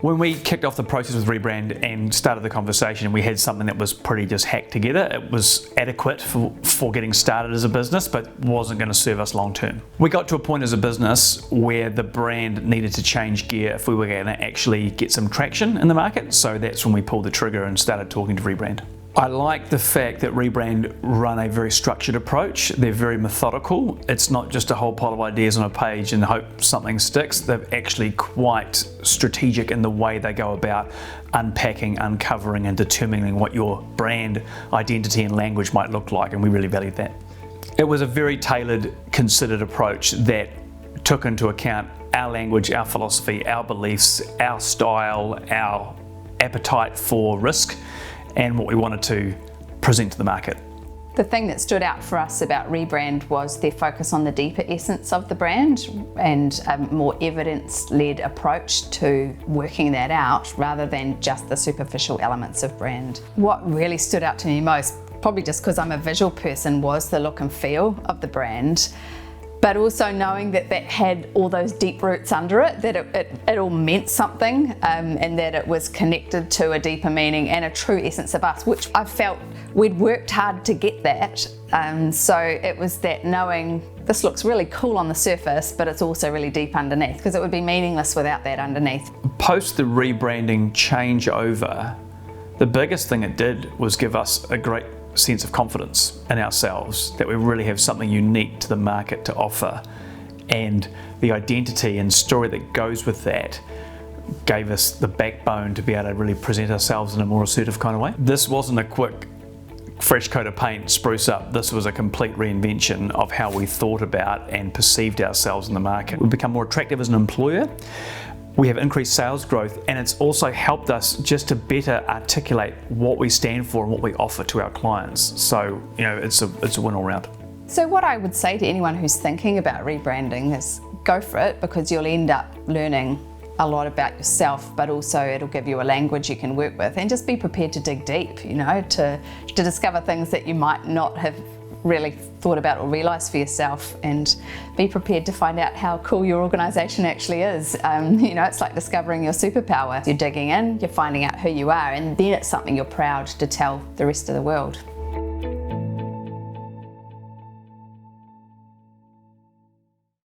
When we kicked off the process with Rebrand and started the conversation, we had something that was pretty just hacked together. It was adequate for getting started as a business, but wasn't going to serve us long term. We got to a point as a business where the brand needed to change gear if we were going to actually get some traction in the market. So that's when we pulled the trigger and started talking to Rebrand. I like the fact that Rebrand run a very structured approach. They're very methodical. It's not just a whole pile of ideas on a page and hope something sticks. They're actually quite strategic in the way they go about unpacking, uncovering and determining what your brand identity and language might look like, and we really valued that. It was a very tailored, considered approach that took into account our language, our philosophy, our beliefs, our style, our appetite for risk, and what we wanted to present to the market. The thing that stood out for us about Rebrand was their focus on the deeper essence of the brand and a more evidence-led approach to working that out rather than just the superficial elements of brand. What really stood out to me most, probably just because I'm a visual person, was the look and feel of the brand, but also knowing that that had all those deep roots under it, that it all meant something, and that it was connected to a deeper meaning and a true essence of us, which I felt we'd worked hard to get that. So it was that knowing this looks really cool on the surface, but it's also really deep underneath, because it would be meaningless without that underneath. Post the rebranding changeover, the biggest thing it did was give us a great sense of confidence in ourselves that we really have something unique to the market to offer, and the identity and story that goes with that gave us the backbone to be able to really present ourselves in a more assertive kind of way. This wasn't a quick fresh coat of paint, spruce up. This was a complete reinvention of how we thought about and perceived ourselves in the market. We've become more attractive as an employer. We have increased sales growth, and it's also helped us just to better articulate what we stand for and what we offer to our clients. So, it's a win all round. So what I would say to anyone who's thinking about rebranding is go for it, because you'll end up learning a lot about yourself, but also it'll give you a language you can work with, and just be prepared to dig deep, to discover things that you might not have really thought about or realised for yourself, and be prepared to find out how cool your organisation actually is. It's like discovering your superpower. You're digging in, you're finding out who you are, and then it's something you're proud to tell the rest of the world.